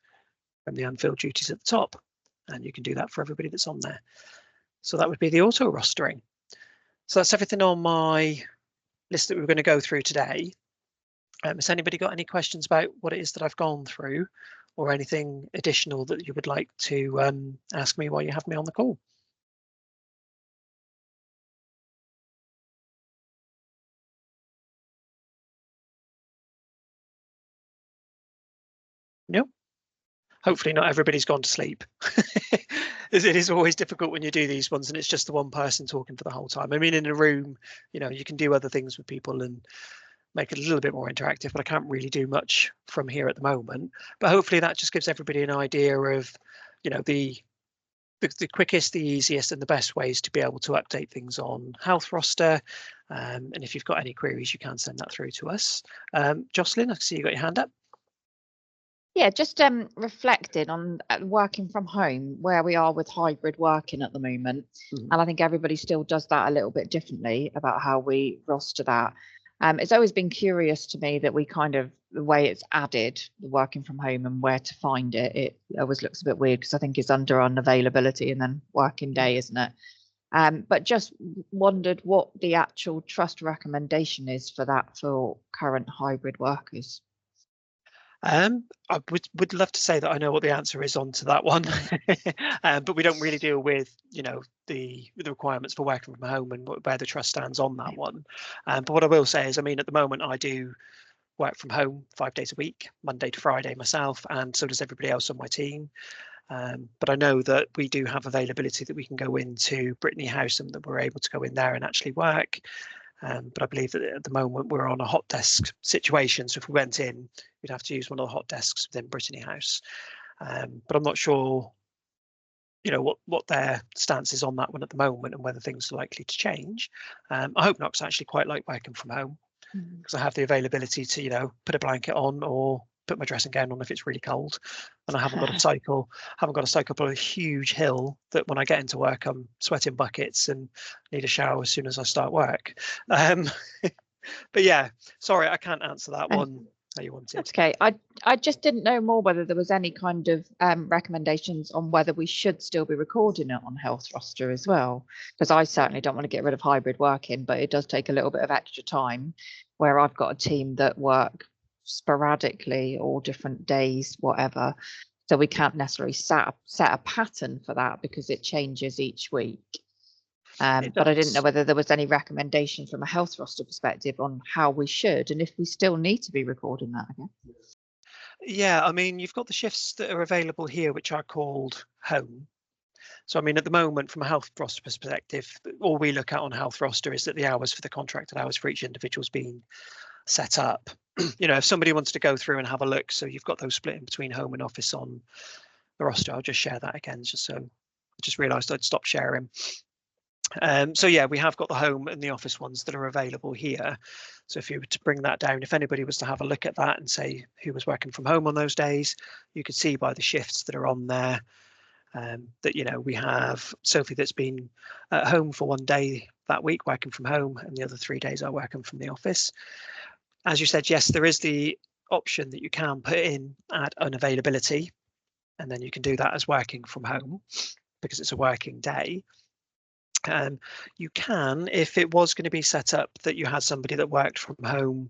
from the unfilled duties at the top. And you can do that for everybody that's on there. So that would be the auto rostering. So that's everything on my list that we're going to go through today. Has anybody got any questions about what it is that I've gone through, or anything additional that you would like to ask me while you have me on the call? No? Hopefully not everybody's gone to sleep. It is always difficult when you do these ones and it's just the one person talking for the whole time. I mean, in a room, you know, you can do other things with people and make it a little bit more interactive, but I can't really do much from here at the moment. But hopefully that just gives everybody an idea of, you know, the quickest, the easiest and the best ways to be able to update things on Healthroster. And if you've got any queries, you can send that through to us. Jocelyn, I see you got your hand up. Yeah, just reflecting on working from home, where we are with hybrid working at the moment. And I think everybody still does that a little bit differently about how we roster that. It's always been curious to me that we kind of, the way it's added, the working from home and where to find it, it always looks a bit weird because I think it's under unavailability and then working day, isn't it? But just wondered what the actual trust recommendation is for that for current hybrid workers. I would love to say that I know what the answer is onto that one, but we don't really deal with, you know, the requirements for working from home and where the trust stands on that one. But what I will say is, I mean, at the moment I do work from home 5 days a week, Monday to Friday myself, and so does everybody else on my team. But I know that we do have availability that we can go into Brittany House and that we're able to go in there and actually work. But I believe that at the moment we're on a hot desk situation. So if we went in, we'd have to use one of the hot desks within Brittany House. But I'm not sure, you know, what their stance is on that one at the moment and whether things are likely to change. I hope not, because I actually quite like working from home because I have the availability to, you know, put a blanket on or put my dressing gown on if it's really cold, and I haven't got to cycle up a huge hill that when I get into work I'm sweating buckets and need a shower as soon as I start work. But yeah, sorry, I can't answer that one how you wanted. That's okay. I just didn't know more whether there was any kind of recommendations on whether we should still be recording it on Healthroster as well, because I certainly don't want to get rid of hybrid working, but it does take a little bit of extra time where I've got a team that work sporadically or different days, whatever, so we can't necessarily set a pattern for that because it changes each week. But I didn't know whether there was any recommendation from a Healthroster perspective on how we should, and if we still need to be recording that again. Yeah, I mean, you've got the shifts that are available here, which are called home. So, I mean, at the moment, from a Healthroster perspective, all we look at on Healthroster is that the hours for the contracted hours for each individual is being set up. You know, if somebody wants to go through and have a look, so you've got those split in between home and office on the roster, I'll just share that again, just so I just realised I'd stopped sharing. So yeah, we have got the home and the office ones that are available here. So if you were to bring that down, if anybody was to have a look at that and say who was working from home on those days, you could see by the shifts that are on there that, you know, we have Sophie that's been at home for 1 day that week working from home, and the other 3 days are working from the office. As you said, yes, there is the option that you can put in add unavailability, and then you can do that as working from home because it's a working day. You can, if it was going to be set up that you had somebody that worked from home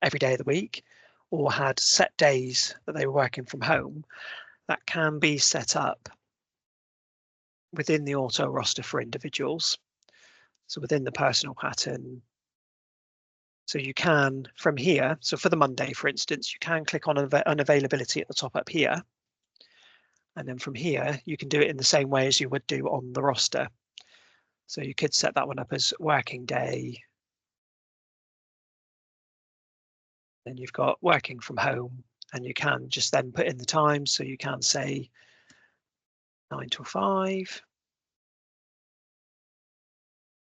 every day of the week or had set days that they were working from home, that can be set up within the auto roster for individuals. So within the personal pattern. So you can, from here, so for the Monday, for instance, you can click on unavailability at the top up here. And then from here, you can do it in the same way as you would do on the roster. So you could set that one up as working day, Then you've got working from home, and you can just then put in the time. So you can say 9 till 5,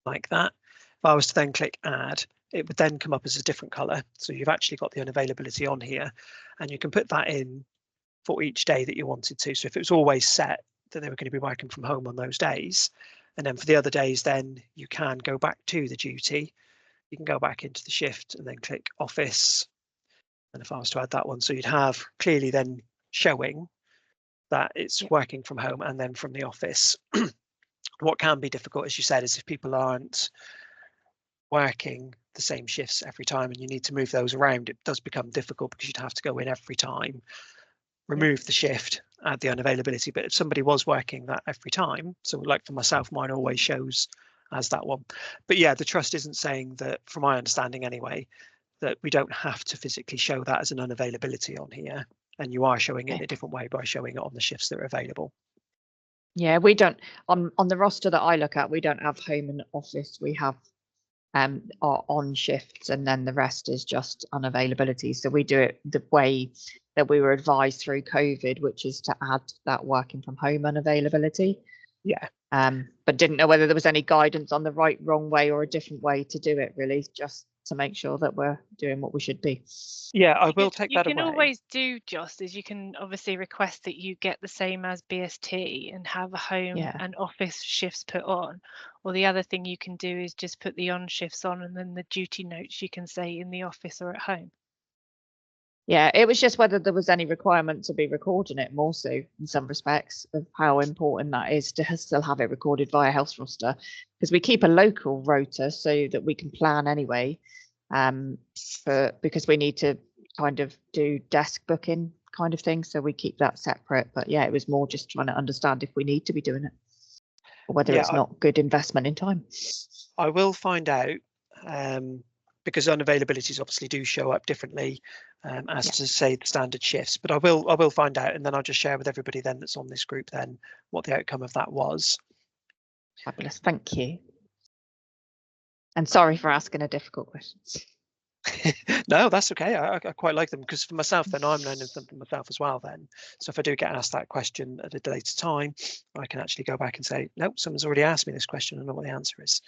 like that. If I was to then click add, it would then come up as a different color. So you've actually got the unavailability on here, and you can put that in for each day that you wanted to. So if it was always set that they were going to be working from home on those days, and then for the other days, then you can go back to the duty. You can go back into the shift and then click office. And if I was to add that one, so you'd have clearly then showing that it's working from home and then from the office. What can be difficult, as you said, is if people aren't working the same shifts every time and you need to move those around, it does become difficult because you'd have to go in every time, remove the shift, add the unavailability. But if somebody was working that every time, so like for myself, mine always shows as that one. But yeah, the trust isn't saying that, from my understanding anyway, that we don't have to physically show that as an unavailability on here, and you are showing it in a different way by showing it on the shifts that are available. Yeah, we don't, on the roster that I look at, we don't have home and office. We have our on shifts, and then the rest is just unavailability. So we do it the way that we were advised through COVID, which is to add that working from home unavailability. Yeah. But didn't know whether there was any guidance on the right, wrong way or a different way to do it, really, just to make sure that we're doing what we should be. Yeah, I will take that away. You can always do, Joss, is you can obviously request that you get the same as BST and have a home and office shifts put on. Or the other thing you can do is just put the on shifts on, and then the duty notes you can say in the office or at home. Yeah, it was just whether there was any requirement to be recording it more so in some respects of how important that is to still have it recorded via Healthroster, because we keep a local rota so that we can plan anyway, because we need to kind of do desk booking kind of thing. So we keep that separate. But yeah, it was more just trying to understand if we need to be doing it or whether it's not good investment in time. I will find out, because unavailabilities obviously do show up differently as to say the standard shifts, but I will find out, and then I'll just share with everybody then that's on this group then what the outcome of that was. Fabulous, thank you. And sorry for asking a difficult question. No, that's okay. I quite like them, because for myself then I'm learning something myself as well then. So if I do get asked that question at a later time, I can actually go back and say, nope, someone's already asked me this question, I know what the answer is.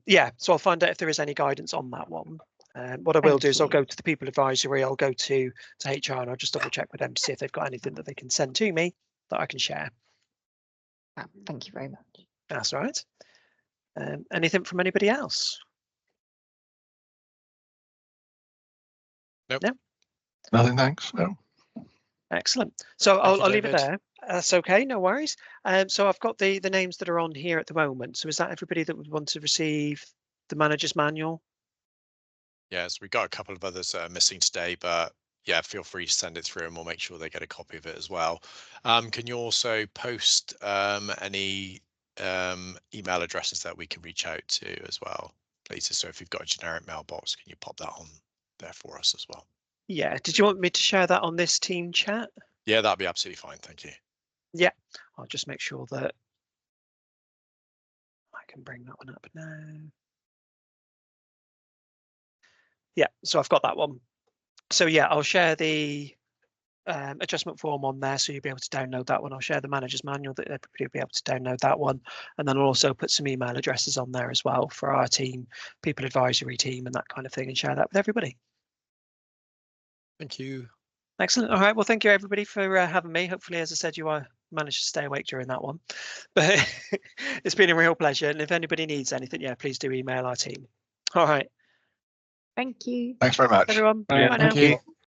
Yeah, so I'll find out if there is any guidance on that one. What I will do is I'll go to the people advisory, I'll go to HR, and I'll just double check with them to see if they've got anything that they can send to me that I can share. Thank you very much. That's all right. Anything from anybody else? Nope. No? Nothing, thanks. No. Excellent. So I'll leave it David. there. That's okay, no worries. So I've got the names that are on here at the moment. So is that everybody that would want to receive the manager's manual? Yes, we've got a couple of others missing today, but yeah, feel free to send it through and we'll make sure they get a copy of it as well. Can you also post any email addresses that we can reach out to as well, please? So if you've got a generic mailbox, can you pop that on there for us as well? Yeah, did you want me to share that on this team chat? Yeah, that'd be absolutely fine, thank you. Yeah, I'll just make sure that I can bring that one up now. Yeah, so I've got that one. So yeah, I'll share the adjustment form on there, so you'll be able to download that one. I'll share the manager's manual that everybody will be able to download that one, and then I'll also put some email addresses on there as well for our team, people advisory team, and that kind of thing, and share that with everybody. Thank you. Excellent. All right, well, thank you everybody for having me. Hopefully, as I said, you managed to stay awake during that one, but it's been a real pleasure, and if anybody needs anything, yeah, please do email our team. All right, Thank you. Thanks very much. everyone. Yeah, Bye thank now. you.